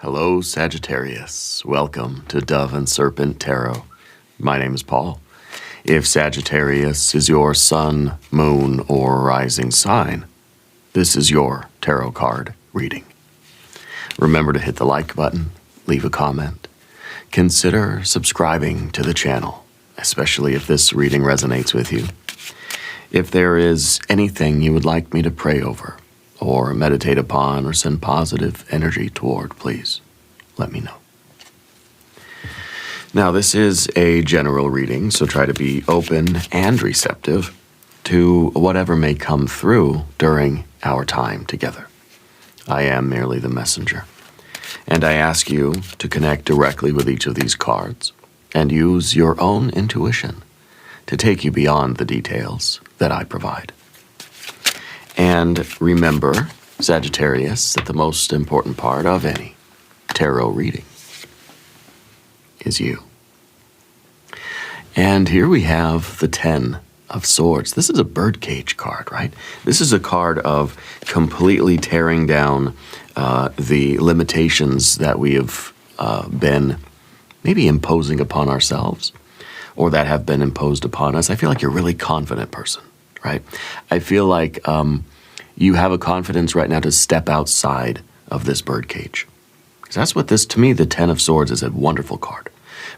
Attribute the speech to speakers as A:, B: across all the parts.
A: Hello, Sagittarius. Welcome to Dove and Serpent Tarot. My name is Paul. If Sagittarius is your sun, moon, or rising sign, this is your tarot card reading. Remember to hit the like button, leave a comment. Consider subscribing to the channel, especially if this reading resonates with you. If there is anything you would like me to pray over, or meditate upon, or send positive energy toward, please let me know. Now, this is a general reading, so try to be open and receptive to whatever may come through during our time together. I am merely the messenger, and I ask you to connect directly with each of these cards and use your own intuition to take you beyond the details that I provide. And remember, Sagittarius, that the most important part of any tarot reading is you. And here we have the 10 of Swords. This is a birdcage card, right? This is a card of completely tearing down the limitations that we have been maybe imposing upon ourselves, or that have been imposed upon us. I feel like you're a really confident person, right? I feel like you have a confidence right now to step outside of this birdcage. Because that's what this, to me, the 10 of Swords is a wonderful card.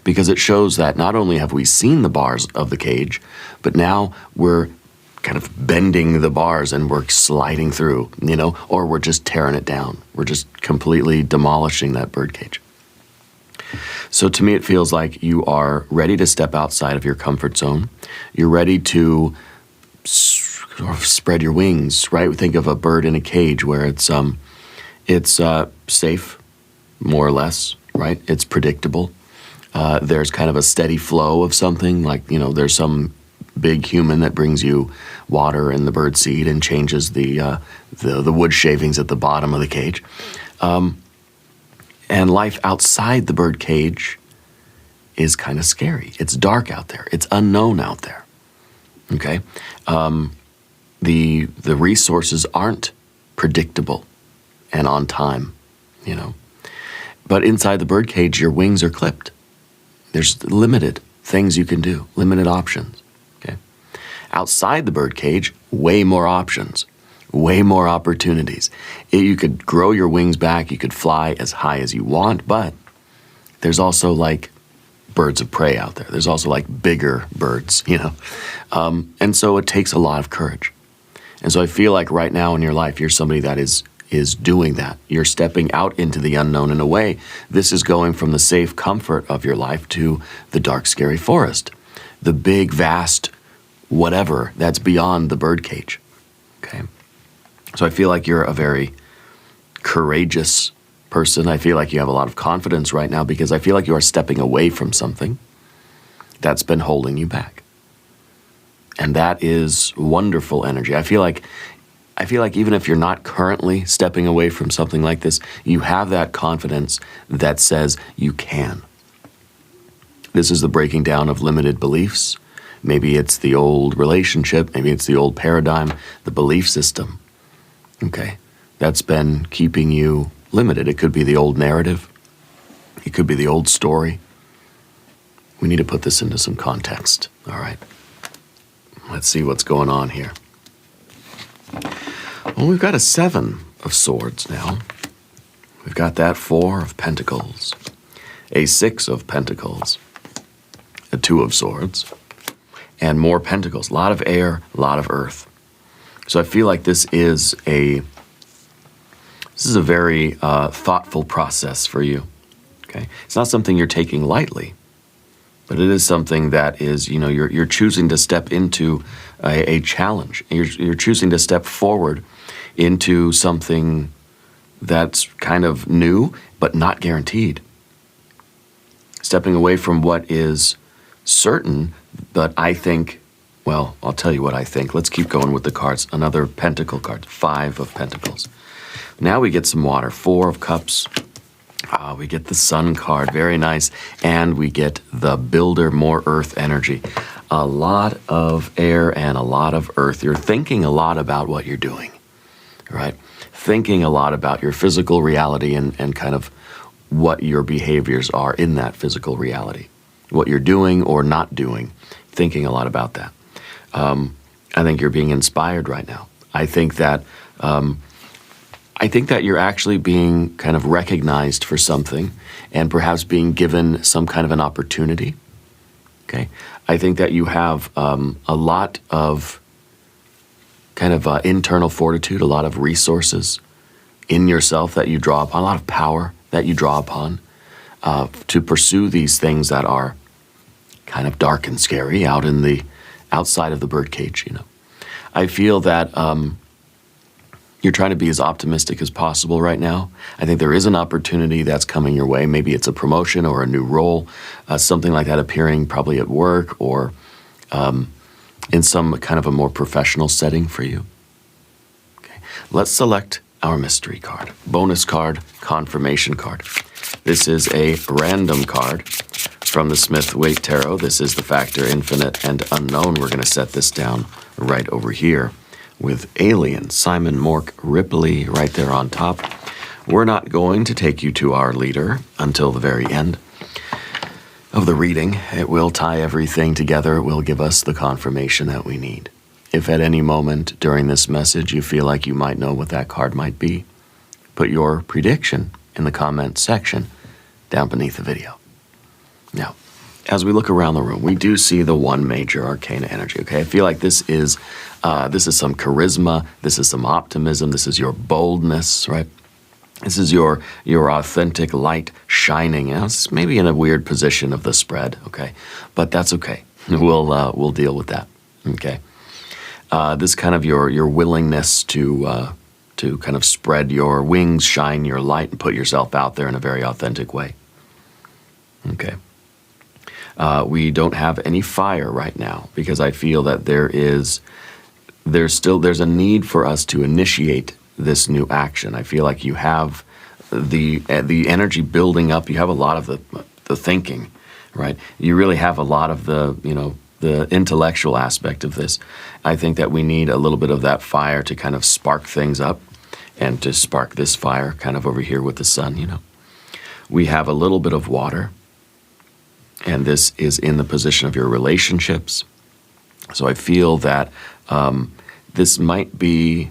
A: Because it shows that not only have we seen the bars of the cage, but now we're kind of bending the bars and we're sliding through, or we're just tearing it down. We're just completely demolishing that birdcage. So to me, it feels like you are ready to step outside of your comfort zone. You're ready to spread your wings, right? Think of a bird in a cage where it's safe, more or less, right? It's predictable. There's kind of a steady flow of something, like, there's some big human that brings you water and the bird seed and changes the wood shavings at the bottom of the cage. And life outside the bird cage is kind of scary. It's dark out there. It's unknown out there. Okay? The resources aren't predictable and on time, But inside the birdcage, your wings are clipped. There's limited things you can do, limited options, okay? Outside the birdcage, way more options, way more opportunities. You could grow your wings back, you could fly as high as you want, but there's also like birds of prey out there. There's also like bigger birds, And so it takes a lot of courage. And so I feel like right now in your life, you're somebody that is doing that. You're stepping out into the unknown in a way. This is going from the safe comfort of your life to the dark, scary forest, the big, vast whatever that's beyond the birdcage, okay? So I feel like you're a very courageous person. I feel like you have a lot of confidence right now because I feel like you are stepping away from something that's been holding you back. And that is wonderful energy. I feel like even if you're not currently stepping away from something like this, you have that confidence that says you can. This is the breaking down of limited beliefs. Maybe it's the old relationship, maybe it's the old paradigm, the belief system, okay? That's been keeping you limited. It could be the old narrative. It could be the old story. We need to put this into some context, all right? Let's see what's going on here. Well, we've got a 7 of Swords now. We've got that 4 of Pentacles, a 6 of Pentacles, a 2 of Swords, and more Pentacles. A lot of air, a lot of earth. So I feel like this is a very thoughtful process for you. Okay, it's not something you're taking lightly, but it is something that is, you're choosing to step into a challenge. You're choosing to step forward into something that's kind of new, but not guaranteed. Stepping away from what is certain, but I think, well, I'll tell you what I think. Let's keep going with the cards. Another Pentacle card, 5 of Pentacles. Now we get some water, 4 of Cups. We get the Sun card, very nice. And we get the Builder, more earth energy. A lot of air and a lot of earth. You're thinking a lot about what you're doing, right? Thinking a lot about your physical reality and kind of what your behaviors are in that physical reality, what you're doing or not doing, thinking a lot about that. I think you're being inspired right now. I think that you're actually being kind of recognized for something and perhaps being given some kind of an opportunity. Okay, I think that you have a lot of kind of internal fortitude, a lot of resources in yourself that you draw upon, a lot of power that you draw upon to pursue these things that are kind of dark and scary out in the outside of the birdcage. You know, I feel that you're trying to be as optimistic as possible right now. I think there is an opportunity that's coming your way. Maybe it's a promotion or a new role, something like that appearing probably at work or in some kind of a more professional setting for you. Okay, let's select our mystery card. Bonus card, confirmation card. This is a random card from the Smith-Waite Tarot. This is the factor infinite and unknown. We're going to set this down right over here with Alien, Simon Mork Ripley right there on top. We're not going to take you to our leader until the very end of the reading. It will tie everything together. It will give us the confirmation that we need. If at any moment during this message you feel like you might know what that card might be, put your prediction in the comments section down beneath the video. Now, as we look around the room, we do see the one major arcana energy, okay? I feel like this is some charisma, this is some optimism, this is your boldness, right? This is your authentic light shining. You know, it's maybe in a weird position of the spread, okay? But that's okay. We'll deal with that, okay? This kind of your willingness to kind of spread your wings, shine your light, and put yourself out there in a very authentic way, okay? We don't have any fire right now because I feel that there's a need for us to initiate this new action. I feel like you have the energy building up. You have a lot of the thinking, right? You really have a lot of the intellectual aspect of this. I think that we need a little bit of that fire to kind of spark things up and to spark this fire kind of over here with the sun, you know. We have a little bit of water, and this is in the position of your relationships. So I feel that this might be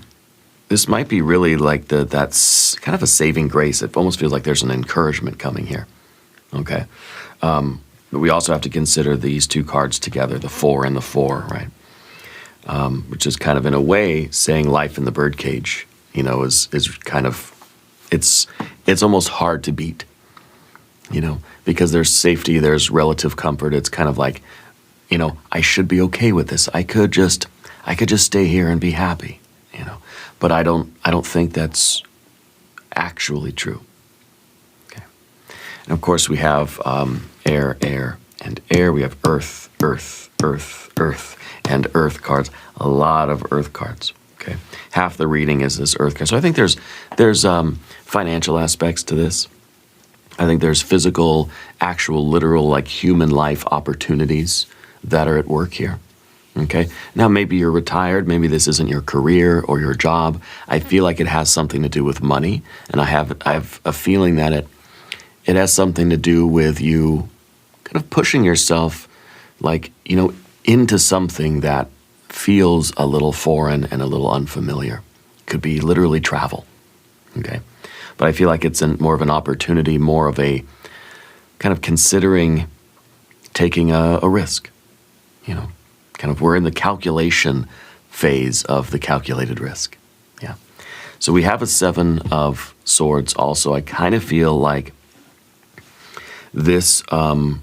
A: really like that's kind of a saving grace. It almost feels like there's an encouragement coming here, okay? But we also have to consider these two cards together, the 4 and the 4, right? Which is kind of in a way saying life in the birdcage, you know, is kind of, it's almost hard to beat, you know, because there's safety, there's relative comfort. It's kind of like, you know, I should be okay with this. I could just stay here and be happy, you know. But I don't think that's actually true. Okay. And of course we have air, and air. We have earth, and earth cards. A lot of earth cards. Okay. Half the reading is this earth card. So I think there's financial aspects to this. I think there's physical, actual, literal, like human life opportunities that are at work here. Okay. Now maybe you're retired. Maybe this isn't your career or your job. I feel like it has something to do with money, and I have a feeling that it has something to do with you kind of pushing yourself, like, you know, into something that feels a little foreign and a little unfamiliar. Could be literally travel. Okay. But I feel like it's more of an opportunity, more of a kind of considering taking a risk, you know. Kind of we're in the calculation phase of the calculated risk. Yeah. So we have a 7 of Swords also. I kind of feel like this, I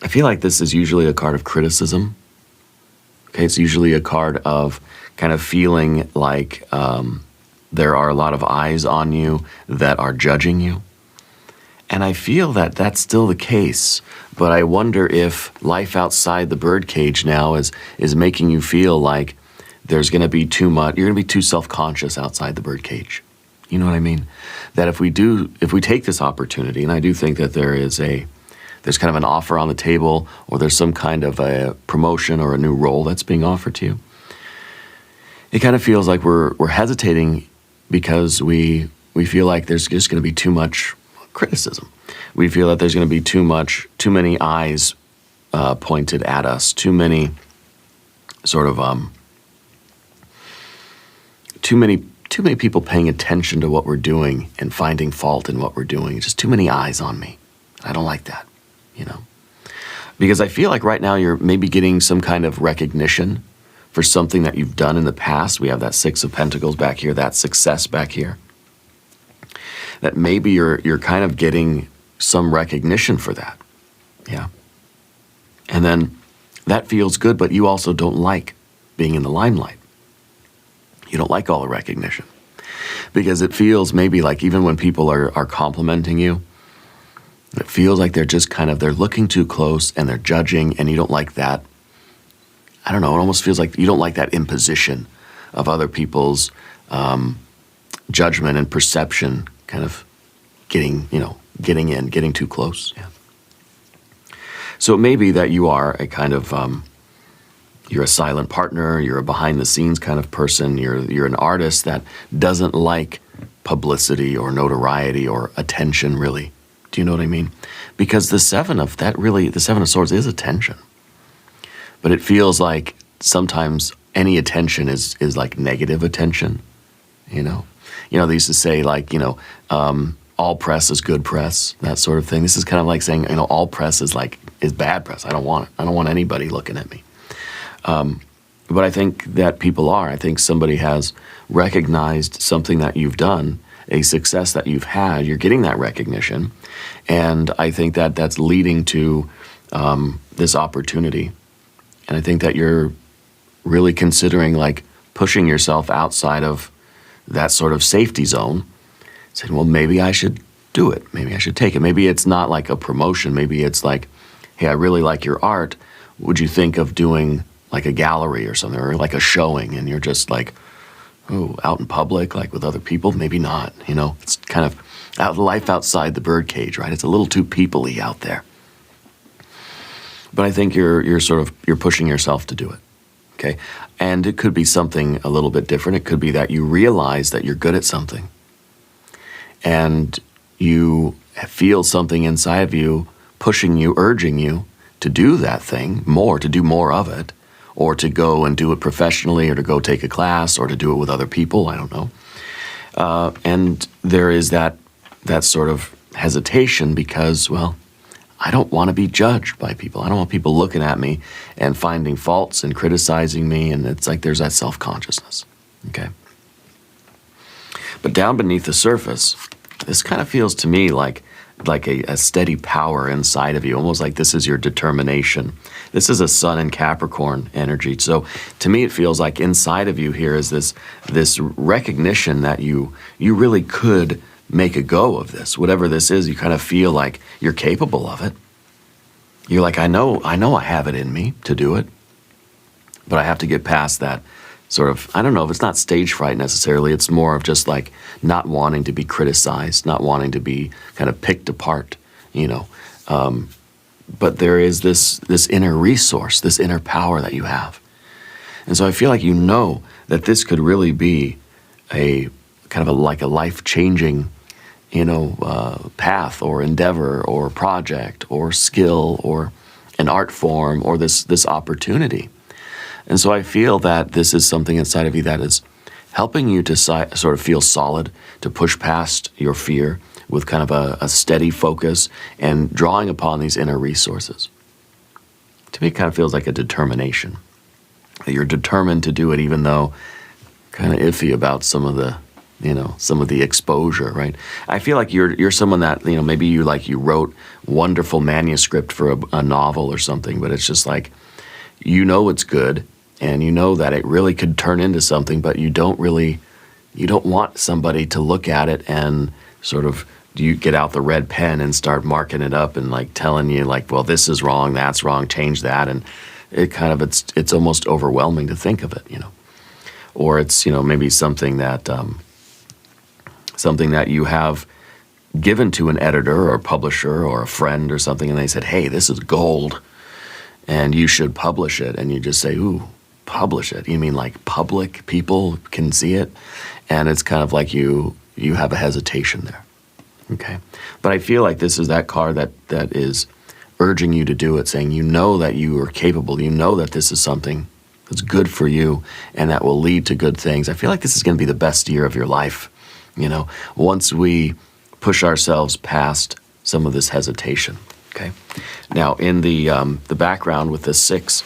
A: feel like this is usually a card of criticism. Okay, it's usually a card of kind of feeling like there are a lot of eyes on you that are judging you. And I feel that that's still the case, but I wonder if life outside the birdcage now is making you feel like there's going to be too much, you're going to be too self-conscious outside the birdcage. You know what I mean? That if we take this opportunity, and I do think that there's kind of an offer on the table, or there's some kind of a promotion or a new role that's being offered to you, it kind of feels like we're hesitating because we feel like there's just going to be too much criticism. We feel that there's going to be too many eyes pointed at us, too many sort of too many people paying attention to what we're doing and finding fault in what we're doing. Just too many eyes on me. I don't like that, because I feel like right now you're maybe getting some kind of recognition for something that you've done in the past. We have that Six of Pentacles back here, that success back here. That maybe you're kind of getting some recognition for that. Yeah. And then that feels good, but you also don't like being in the limelight. You don't like all the recognition. Because it feels maybe like even when people are complimenting you, it feels like they're looking too close and they're judging, and you don't like that. I don't know, it almost feels like you don't like that imposition of other people's judgment and perception kind of getting too close. Yeah. So it may be that you are a kind of, you're a silent partner, you're a behind the scenes kind of person, you're an artist that doesn't like publicity or notoriety or attention, really. Do you know what I mean? Because the Seven of Swords is attention. But it feels like sometimes any attention is like negative attention, They used to say like, all press is good press, that sort of thing. This is kind of like saying, all press is bad press. I don't want it. I don't want anybody looking at me. But I think that people are. I think somebody has recognized something that you've done, a success that you've had. You're getting that recognition. And I think that that's leading to this opportunity. And I think that you're really considering like pushing yourself outside of that sort of safety zone, saying, well, maybe I should do it. Maybe I should take it. Maybe it's not like a promotion. Maybe it's like, hey, I really like your art. Would you think of doing like a gallery or something, or like a showing? And you're just like, oh, out in public, like with other people? Maybe not. It's kind of life outside the birdcage, right? It's a little too people-y out there. But I think you're pushing yourself to do it, okay? And it could be something a little bit different. It could be that you realize that you're good at something, and you feel something inside of you pushing you, urging you to do that thing more, to do more of it, or to go and do it professionally, or to go take a class, or to do it with other people. I don't know. And there is that sort of hesitation because, well, I don't want to be judged by people. I don't want people looking at me and finding faults and criticizing me, and it's like there's that self-consciousness, okay? But down beneath the surface, this kind of feels to me like a steady power inside of you, almost like this is your determination. This is a Sun and Capricorn energy. So to me, it feels like inside of you here is this recognition that you really could make a go of this. Whatever this is, you kind of feel like you're capable of it. You're like, I know I have it in me to do it, but I have to get past that sort of, I don't know if it's not stage fright necessarily, it's more of just like not wanting to be criticized, not wanting to be kind of picked apart, but there is this inner resource, this inner power that you have. And so I feel like that this could really be a kind of like a life-changing path or endeavor or project or skill or an art form or this opportunity. And so I feel that this is something inside of you that is helping you to sort of feel solid, to push past your fear with kind of a steady focus and drawing upon these inner resources. To me, it kind of feels like a determination. That you're determined to do it even though kind of iffy about some of the exposure, right? I feel like you're someone that, maybe you wrote wonderful manuscript for a novel or something, but it's just like, it's good, and that it really could turn into something, but you don't want somebody to look at it and sort of, you get out the red pen and start marking it up and like telling you like, well, this is wrong, that's wrong, change that. And it kind of, it's almost overwhelming to think of it, or it's, maybe something that you have given to an editor or publisher or a friend or something, and they said, hey, this is gold and you should publish it. And you just say, ooh, publish it? You mean like public people can see it? And it's kind of like you have a hesitation there. Okay. But I feel like this is that card that is urging you to do it, saying you know that you are capable, you know that this is something that's good for you and that will lead to good things. I feel like this is going to be the best year of your life, you know, once we push ourselves past some of this hesitation. Okay. Now, in the background with the Six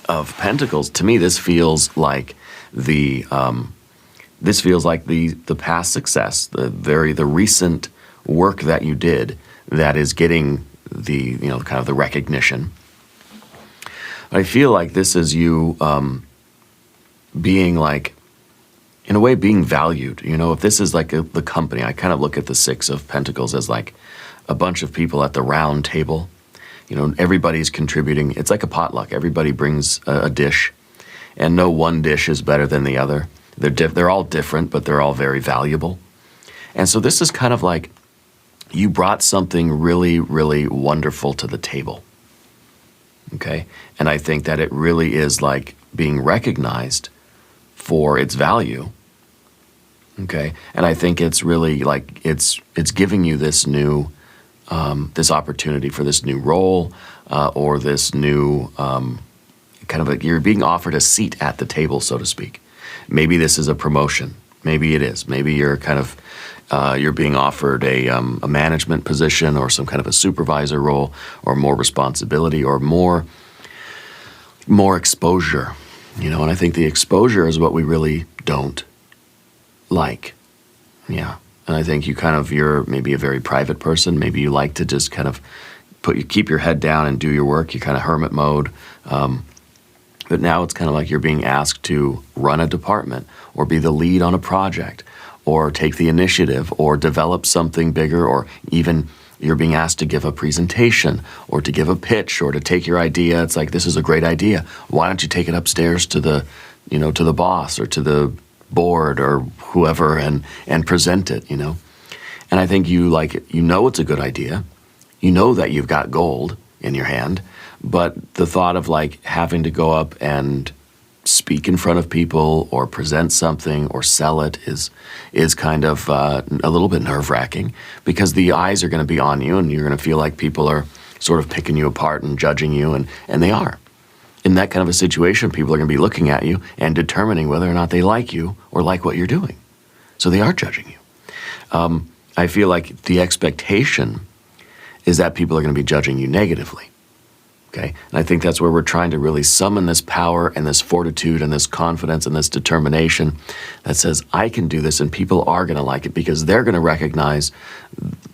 A: of Pentacles, to me, this feels like the past success, the recent work that you did that is getting the kind of the recognition. I feel like this is you being like, in a way, being valued. You know, if this is like the company, I kind of look at the Six of Pentacles as like a bunch of people at the round table. You know, everybody's contributing. It's like a potluck. Everybody brings a dish, and no one dish is better than the other. They're all different, but they're all very valuable. And so this is kind of like you brought something really, really wonderful to the table. Okay? And I think that it really is like being recognized for its value. Okay? And I think it's really like it's giving you this new this opportunity for this new role or this new kind of you're being offered a seat at the table, so to speak. Maybe this is a promotion. Maybe it is. Maybe you're kind of you're being offered a management position or some kind of a supervisor role or more responsibility or more exposure. You know, and I think the exposure is what we really don't like. Yeah. And I think you're maybe a very private person. Maybe you like to just kind of keep your head down and do your work. You're kind of hermit mode. But now it's kind of like you're being asked to run a department or be the lead on a project or take the initiative or develop something bigger, or even you're being asked to give a presentation or to give a pitch or to take your idea. It's like, this is a great idea. Why don't you take it upstairs to the boss or to the board or whoever and present it, you know? And I think you know it's a good idea. You know that you've got gold in your hand, but the thought of like having to go up and speak in front of people or present something or sell it is kind of a little bit nerve-wracking, because the eyes are going to be on you and you're going to feel like people are sort of picking you apart and judging you, and they are. In that kind of a situation, people are going to be looking at you and determining whether or not they like you or like what you're doing. So they are judging you. I feel like the expectation is that people are going to be judging you negatively. Okay? And I think that's where we're trying to really summon this power and this fortitude and this confidence and this determination that says, I can do this, and people are going to like it because they're going to recognize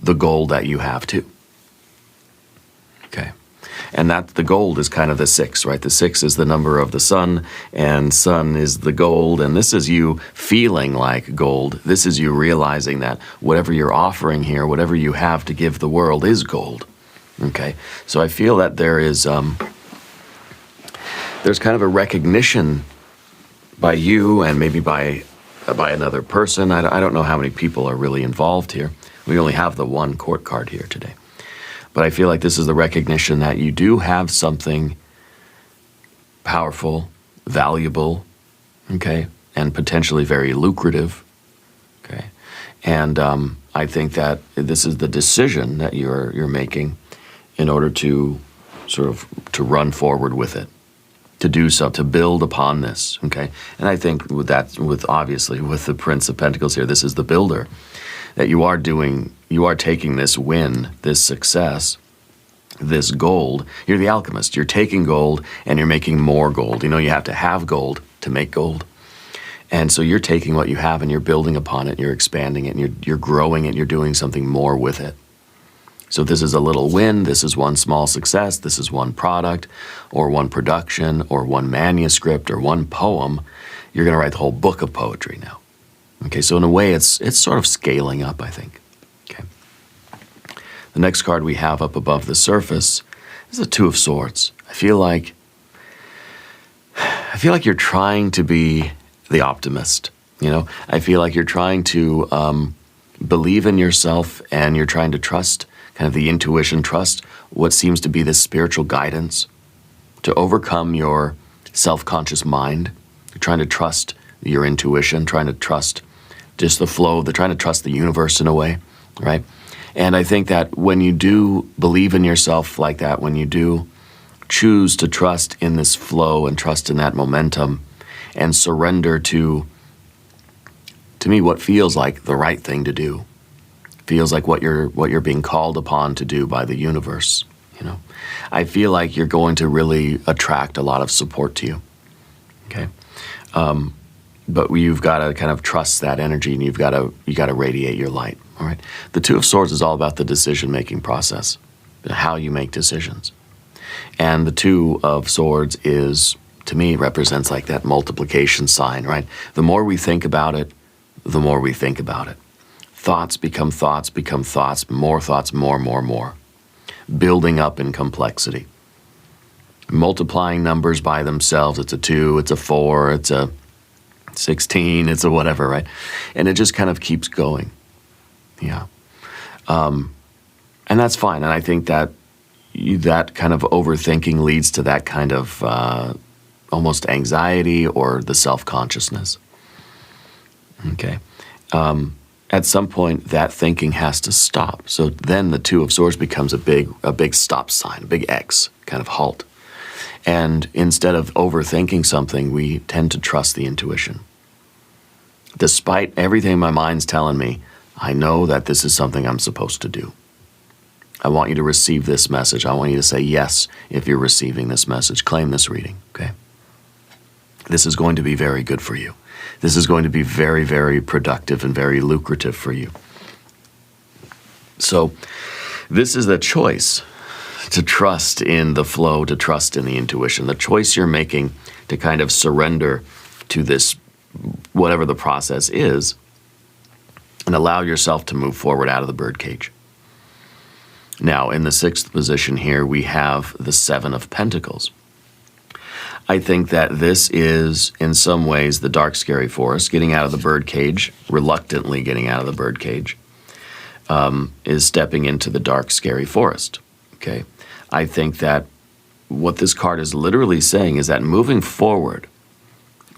A: the gold that you have too. Okay? And that the gold is kind of the 6, right? The 6 is the number of the sun, and sun is the gold. And this is you feeling like gold. This is you realizing that whatever you're offering here, whatever you have to give the world is gold. Okay? So I feel that there's kind of a recognition by you and maybe by another person. I don't know how many people are really involved here. We only have the one court card here today. But I feel like this is the recognition that you do have something powerful, valuable, okay, and potentially very lucrative, okay. And I think that this is the decision that you're making in order to sort of to run forward with it, to do so, to build upon this, okay. And I think obviously with the Prince of Pentacles here, this is the builder. That you are taking this win, this success, this gold. You're the alchemist. You're taking gold and you're making more gold. You know, you have to have gold to make gold. And so you're taking what you have and you're building upon it, you're expanding it, and you're growing it, you're doing something more with it. So this is a little win, this is one small success, this is one product, or one production, or one manuscript, or one poem. You're going to write the whole book of poetry now. Okay, so in a way, it's sort of scaling up, I think. Okay. The next card we have up above the surface is the Two of Swords. I feel like you're trying to be the optimist. You know, I feel like you're trying to believe in yourself, and you're trying to trust kind of the intuition, trust what seems to be this spiritual guidance to overcome your self-conscious mind. You're trying to trust your intuition, trying to trust just the flow, they're trying to trust the universe in a way, right? And I think that when you do believe in yourself like that, when you do choose to trust in this flow and trust in that momentum and surrender to me, what feels like the right thing to do, feels like what you're being called upon to do by the universe, you know, I feel like you're going to really attract a lot of support to you, okay? But you've got to kind of trust that energy, and you got to radiate your light. All right. The Two of Swords is all about the decision-making process, how you make decisions, and the Two of Swords is, to me, represents like that multiplication sign. Right. The more we think about it, the more we think about it. Thoughts become thoughts, more thoughts, more, building up in complexity. Multiplying numbers by themselves. It's a 2, it's a 4, it's a 16, it's a whatever, right? And it just kind of keeps going. Yeah. And that's fine. And I think that that kind of overthinking leads to that kind of almost anxiety or the self-consciousness. Okay. At some point, that thinking has to stop. So then the Two of Swords becomes a big stop sign, a big X, kind of halt. And instead of overthinking something, we tend to trust the intuition. Despite everything my mind's telling me, I know that this is something I'm supposed to do. I want you to receive this message. I want you to say yes if you're receiving this message. Claim this reading, okay? This is going to be very good for you. This is going to be very, very productive and very lucrative for you. So this is the choice, to trust in the flow, to trust in the intuition, the choice you're making to kind of surrender to this, whatever the process is, and allow yourself to move forward out of the birdcage. Now, in the 6th position here, we have the 7 of Pentacles. I think that this is, in some ways, the dark, scary forest, getting out of the birdcage, reluctantly getting out of the birdcage, is stepping into the dark, scary forest. Okay, I think that what this card is literally saying is that moving forward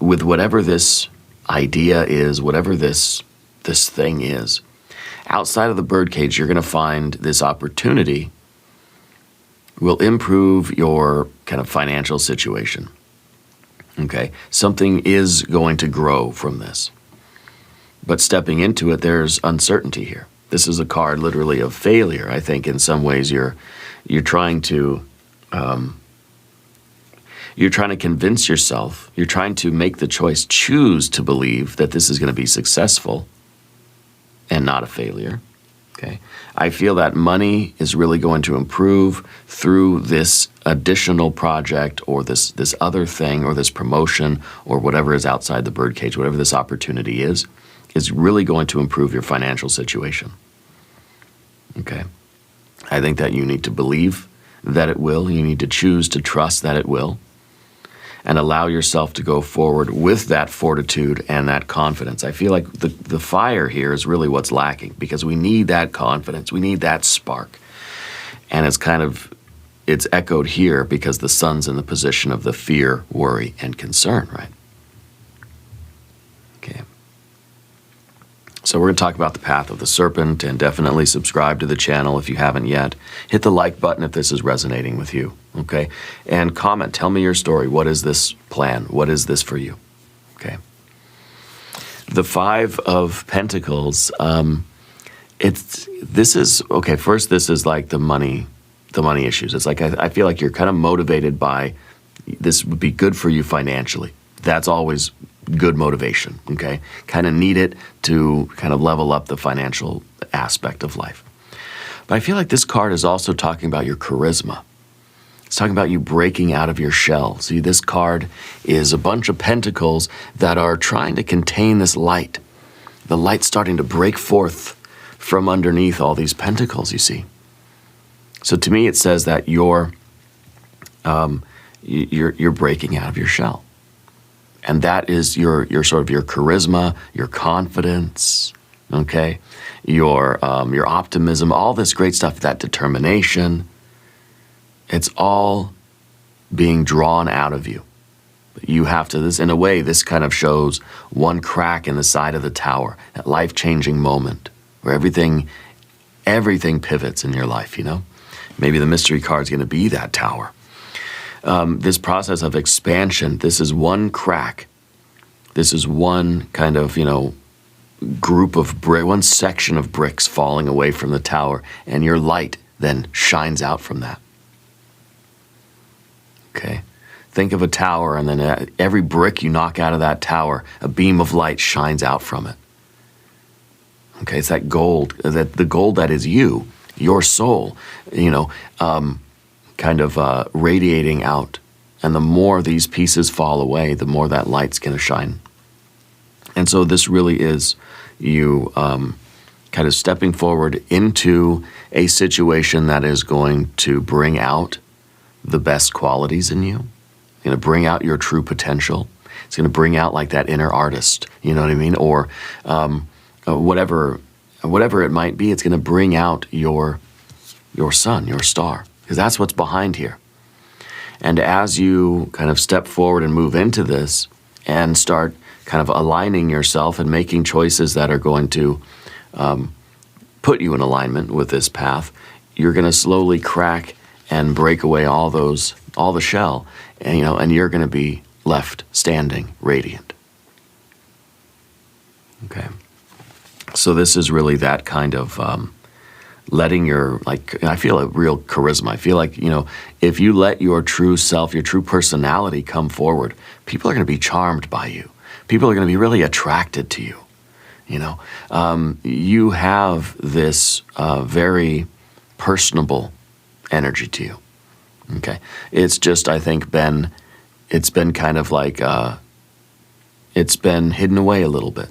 A: with whatever this idea is, whatever this thing is, outside of the birdcage, you're going to find this opportunity will improve your kind of financial situation. Okay, something is going to grow from this. But stepping into it, there's uncertainty here. This is a card literally of failure. I think in some ways you're trying to convince yourself, you're trying to make the choice, choose to believe that this is going to be successful and not a failure. Okay, I feel that money is really going to improve through this additional project or this other thing or this promotion or whatever is outside the birdcage, whatever this opportunity is really going to improve your financial situation. Okay, I think that you need to believe that it will. You need to choose to trust that it will, and allow yourself to go forward with that fortitude and that confidence. I feel like the fire here is really what's lacking, because we need that confidence. We need that spark. And it's echoed here because the sun's in the position of the fear, worry, and concern, right? Okay. So we're going to talk about the path of the serpent, and definitely subscribe to the channel if you haven't yet. Hit the like button if this is resonating with you, okay? And comment, tell me your story. What is this plan? What is this for you? Okay. The 5 of Pentacles, this is like the money issues. It's like, I feel like you're kind of motivated by, this would be good for you financially. That's always good motivation, okay? Kind of need it to kind of level up the financial aspect of life. But I feel like this card is also talking about your charisma. It's talking about you breaking out of your shell. See, this card is a bunch of pentacles that are trying to contain this light. The light's starting to break forth from underneath all these pentacles, you see. So to me, it says that you're breaking out of your shell. And that is your sort of your charisma, your confidence, okay, your optimism, all this great stuff, that determination. It's all being drawn out of you. You have to, in a way, this kind of shows one crack in the side of the tower, that life-changing moment where everything everything pivots in your life, you know? Maybe the mystery card is going to be that tower. This process of expansion, this is one crack. This is one kind of, you know, group of one section of bricks falling away from the tower, and your light then shines out from that. Okay? Think of a tower, and then every brick you knock out of that tower, a beam of light shines out from it. Okay, it's that gold, the gold that is you, your soul, you know, kind of radiating out. And the more these pieces fall away, the more that light's going to shine. And so this really is you kind of stepping forward into a situation that is going to bring out the best qualities in you. It's going to bring out your true potential. It's going to bring out like that inner artist, you know what I mean? Or whatever it might be, it's going to bring out your sun, your star, because that's what's behind here. And as you kind of step forward and move into this and start kind of aligning yourself and making choices that are going to put you in alignment with this path, you're going to slowly crack and break away all the shell, and you know, and you're going to be left standing radiant. Okay. So this is really that kind of letting your, like, I feel a real charisma. I feel like, you know, if you let your true self, your true personality come forward, people are going to be charmed by you. People are going to be really attracted to you. You know, you have this very personable energy to you. Okay. It's just, I think, it's been kind of like, it's been hidden away a little bit.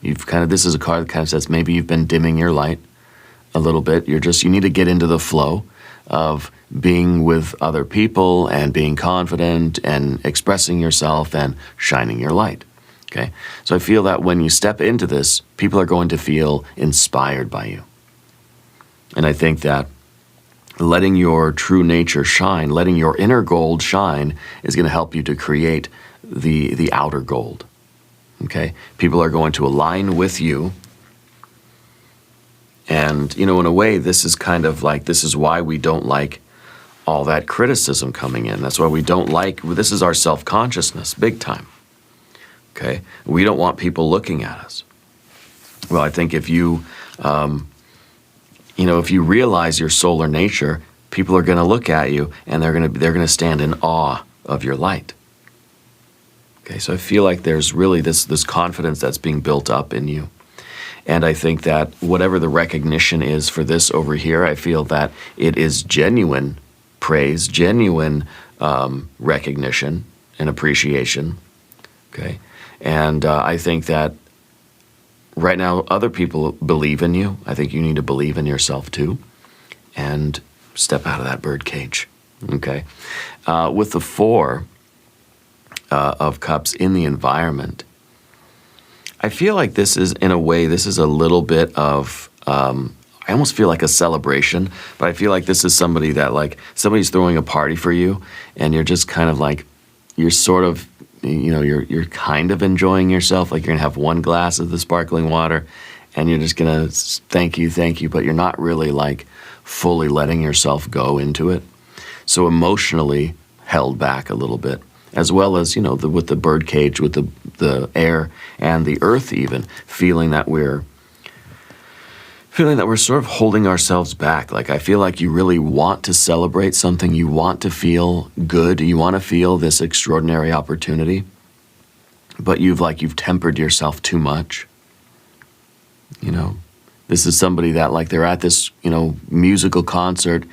A: This is a card that kind of says maybe you've been dimming your light a little bit. You need to get into the flow of being with other people and being confident and expressing yourself and shining your light. Okay? So I feel that when you step into this, people are going to feel inspired by you. And I think that letting your true nature shine, letting your inner gold shine, is going to help you to create the outer gold. Okay? People are going to align with you. And, you know, in a way, this is kind of like, this is why we don't like all that criticism coming in. That's why we don't like, this is our self-consciousness, big time. Okay? We don't want people looking at us. Well, I think if you, if you realize your solar nature, people are going to look at you and they're going to stand in awe of your light. Okay, so I feel like there's really this confidence that's being built up in you. And I think that whatever the recognition is for this over here, I feel that it is genuine praise, genuine recognition and appreciation. Okay, and I think that right now other people believe in you. I think you need to believe in yourself too and step out of that bird cage. Okay, with the Four of Cups in the environment, I feel like this is, in a way, this is a little bit of, I almost feel like a celebration, but I feel like this is somebody that, like, somebody's throwing a party for you, and you're just kind of like, you're sort of, you know, you're kind of enjoying yourself, like you're going to have one glass of the sparkling water, and you're just going to thank you, but you're not really, like, fully letting yourself go into it. So emotionally held back a little bit. As well as, you know, with the bird cage, with the air and the earth even, feeling that we're sort of holding ourselves back. Like, I feel like you really want to celebrate something, you want to feel good, you want to feel this extraordinary opportunity, but you've tempered yourself too much. You know, this is somebody that, like, they're at this, you know, musical concert,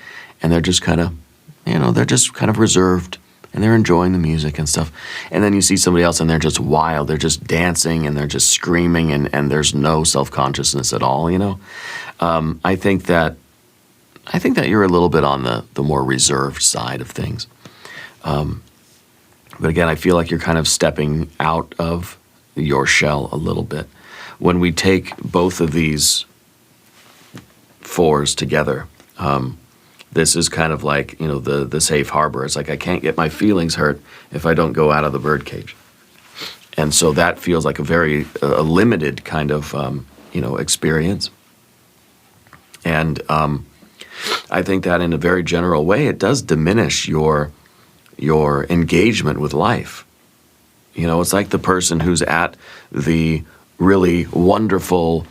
A: and they're just kind of reserved. And they're enjoying the music and stuff. And then you see somebody else and they're just wild. They're just dancing and they're just screaming and there's no self-consciousness at all, you know? I think that you're a little bit on the more reserved side of things. But again, I feel like you're kind of stepping out of your shell a little bit. When we take both of these fours together, this is kind of like, you know, the safe harbor. It's like, I can't get my feelings hurt if I don't go out of the birdcage. And so that feels like a very limited kind of, experience. And I think that in a very general way, it does diminish your engagement with life. You know, it's like the person who's at the really wonderful,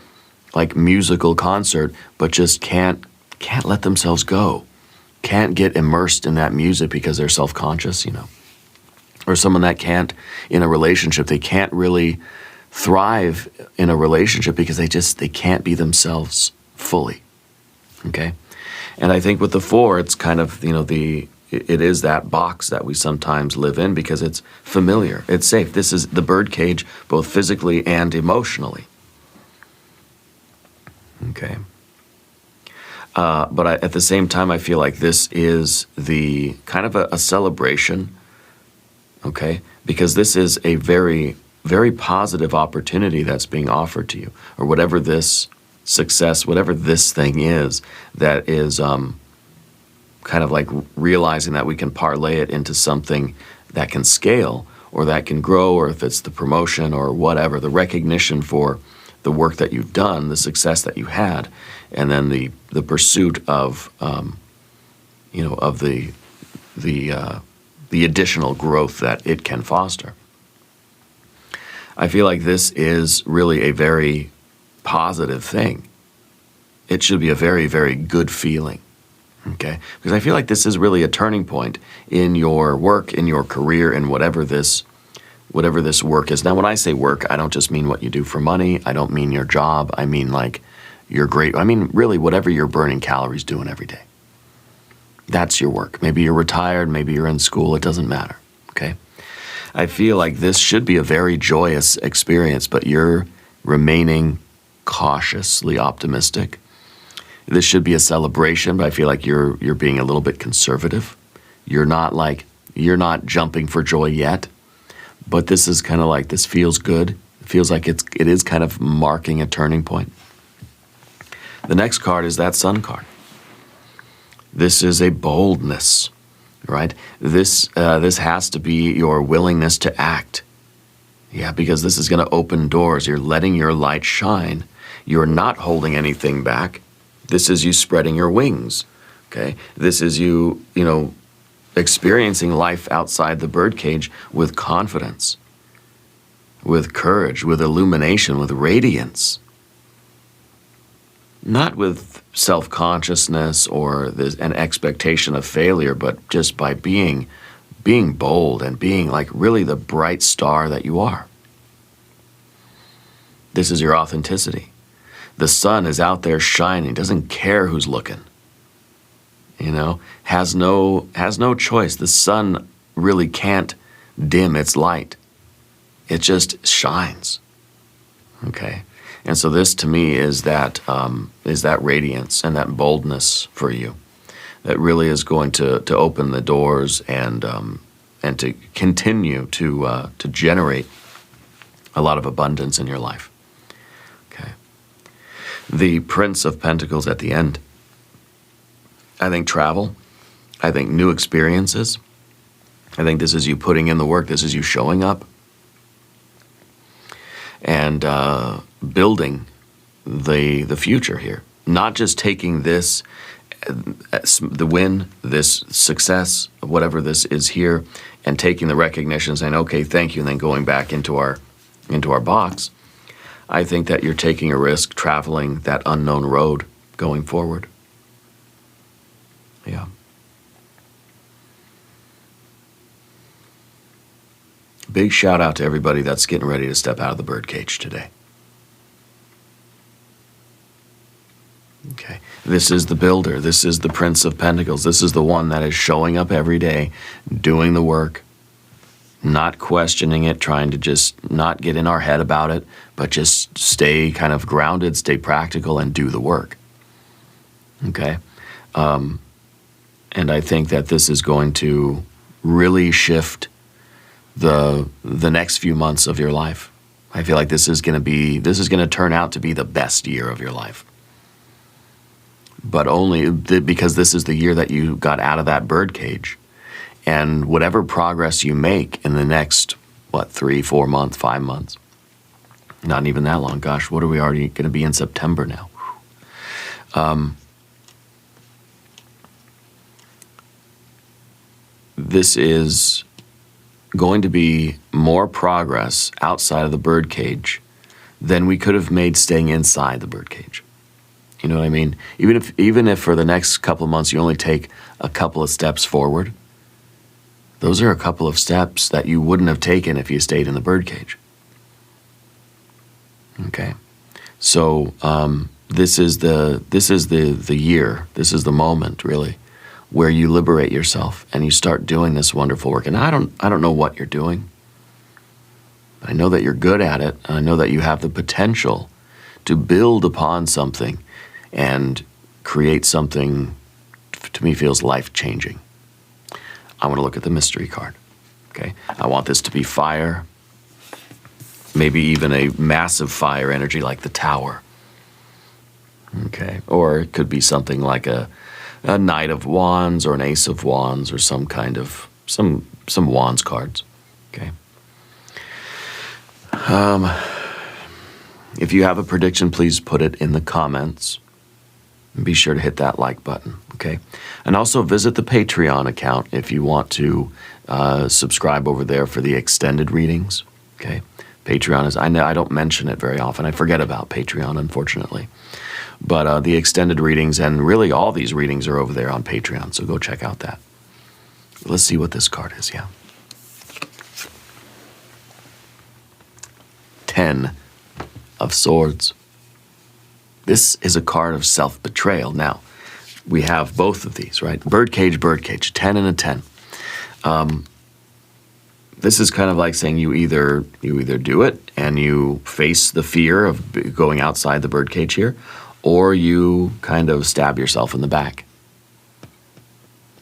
A: like, musical concert, but just can't let themselves go, can't get immersed in that music because they're self-conscious, you know. Or someone that can't, in a relationship, they can't really thrive in a relationship because they can't be themselves fully, okay? And I think with the 4, it's kind of, you know, it is that box that we sometimes live in because it's familiar, it's safe. This is the birdcage, both physically and emotionally, okay? But at the same time, I feel like this is the kind of a celebration, okay? Because this is a very, very positive opportunity that's being offered to you, or whatever this success, whatever this thing is, that is kind of like realizing that we can parlay it into something that can scale, or that can grow, or if it's the promotion or whatever, the recognition for the work that you've done, the success that you had, and then the pursuit of, you know, of the additional growth that it can foster. I feel like this is really a very positive thing. It should be a very, very good feeling, okay? Because I feel like this is really a turning point in your work, in your career, in whatever this work is. Now, when I say work, I don't just mean what you do for money. I don't mean your job. I mean like I mean really whatever you're burning calories doing every day. That's your work. Maybe you're retired, maybe you're in school, it doesn't matter, okay? I feel like this should be a very joyous experience, but you're remaining cautiously optimistic. This should be a celebration, but I feel like you're being a little bit conservative. You're not jumping for joy yet, but this is kind of like, this feels good. It feels like it is kind of marking a turning point. The next card is that Sun card. This is a boldness, right? This has to be your willingness to act. Yeah, because this is going to open doors. You're letting your light shine. You're not holding anything back. This is you spreading your wings, okay? This is you, you know, experiencing life outside the birdcage with confidence, with courage, with illumination, with radiance. Not with self-consciousness or an expectation of failure, but just by being bold and being like really the bright star that you are. This is your authenticity. The sun is out there shining, doesn't care who's looking. You know, has no choice. The sun really can't dim its light. It just shines. Okay? And so this to me is that radiance and that boldness for you that really is going to open the doors and to continue to generate a lot of abundance in your life. Okay. The Prince of Pentacles at the end. I think travel. I think new experiences. I think this is you putting in the work. This is you showing up and building the future here. Not just taking this, the win, this success, whatever this is here, and taking the recognition and saying, okay, thank you, and then going back into our box. I think that you're taking a risk traveling that unknown road going forward. Yeah. Big shout out to everybody that's getting ready to step out of the birdcage today. Okay. This is the builder. This is the Prince of Pentacles. This is the one that is showing up every day, doing the work, not questioning it, trying to just not get in our head about it, but just stay kind of grounded, stay practical, and do the work. Okay? And I think that this is going to really shift the next few months of your life. I feel like this is going to turn out to be the best year of your life. But only because this is the year that you got out of that birdcage. And whatever progress you make in the next, 3, 4 months, 5 months, not even that long. Gosh, what are we already going to be in September now? this is going to be more progress outside of the birdcage than we could have made staying inside the birdcage. You know what I mean? Even if for the next couple of months you only take a couple of steps forward, those are a couple of steps that you wouldn't have taken if you stayed in the birdcage. Okay, so this is the year. This is the moment, really, where you liberate yourself and you start doing this wonderful work. And I don't know what you're doing. I know that you're good at it. And I know that you have the potential to build upon something and create something, to me, feels life-changing. I want to look at the mystery card. Okay, I want this to be fire, maybe even a massive fire energy like the Tower. Okay, or it could be something like a Knight of Wands or an Ace of Wands or some kind of, some Wands cards. Okay. If you have a prediction, please put it in the comments. And be sure to hit that like button, okay? And also visit the Patreon account if you want to subscribe over there for the extended readings, okay? Patreon is, I know I don't mention it very often. I forget about Patreon, unfortunately. But the extended readings, and really all these readings are over there on Patreon, so go check out that. Let's see what this card is, yeah. 10 of Swords. This is a card of self-betrayal. Now, we have both of these, right? Birdcage, birdcage, 10 and a 10. This is kind of like saying you either do it and you face the fear of going outside the birdcage here, or you kind of stab yourself in the back.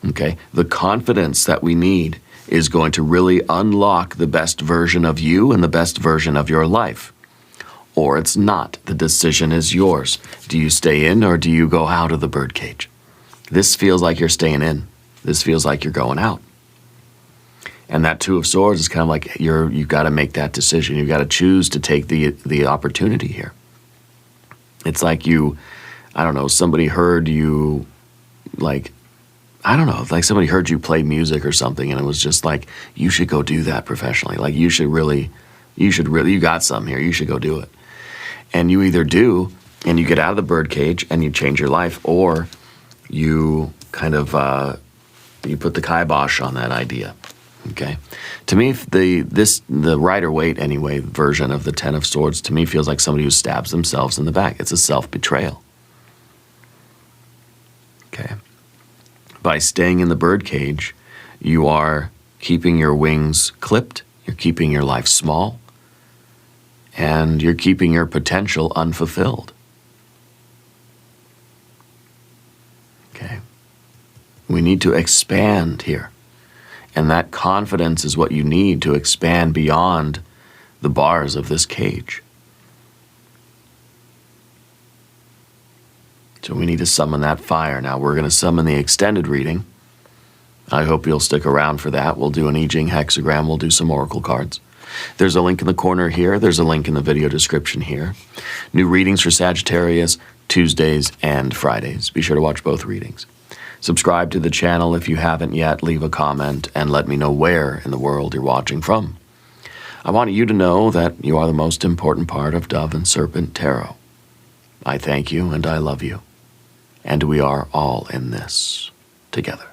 A: Okay? The confidence that we need is going to really unlock the best version of you and the best version of your life. Or it's not. The decision is yours. Do you stay in or do you go out of the birdcage? This feels like you're staying in. This feels like you're going out. And that Two of Swords is kind of like you've got to make that decision. You've got to choose to take the opportunity here. It's like I don't know, somebody heard you, like, I don't know, like somebody heard you play music or something and it was just like, you should go do that professionally. Like you got something here, you should go do it. And you either do, and you get out of the birdcage and you change your life, or you kind of, you put the kibosh on that idea, okay? To me, the Rider-Waite, anyway, version of the Ten of Swords, to me feels like somebody who stabs themselves in the back. It's a self-betrayal, okay? By staying in the birdcage, you are keeping your wings clipped, you're keeping your life small, and you're keeping your potential unfulfilled. Okay? We need to expand here. And that confidence is what you need to expand beyond the bars of this cage. So we need to summon that fire. Now we're going to summon the extended reading. I hope you'll stick around for that. We'll do an I Ching hexagram. We'll do some oracle cards. There's a link in the corner here. There's a link in the video description here. New readings for Sagittarius, Tuesdays and Fridays. Be sure to watch both readings. Subscribe to the channel if you haven't yet. Leave a comment and let me know where in the world you're watching from. I want you to know that you are the most important part of Dove and Serpent Tarot. I thank you and I love you. And we are all in this together.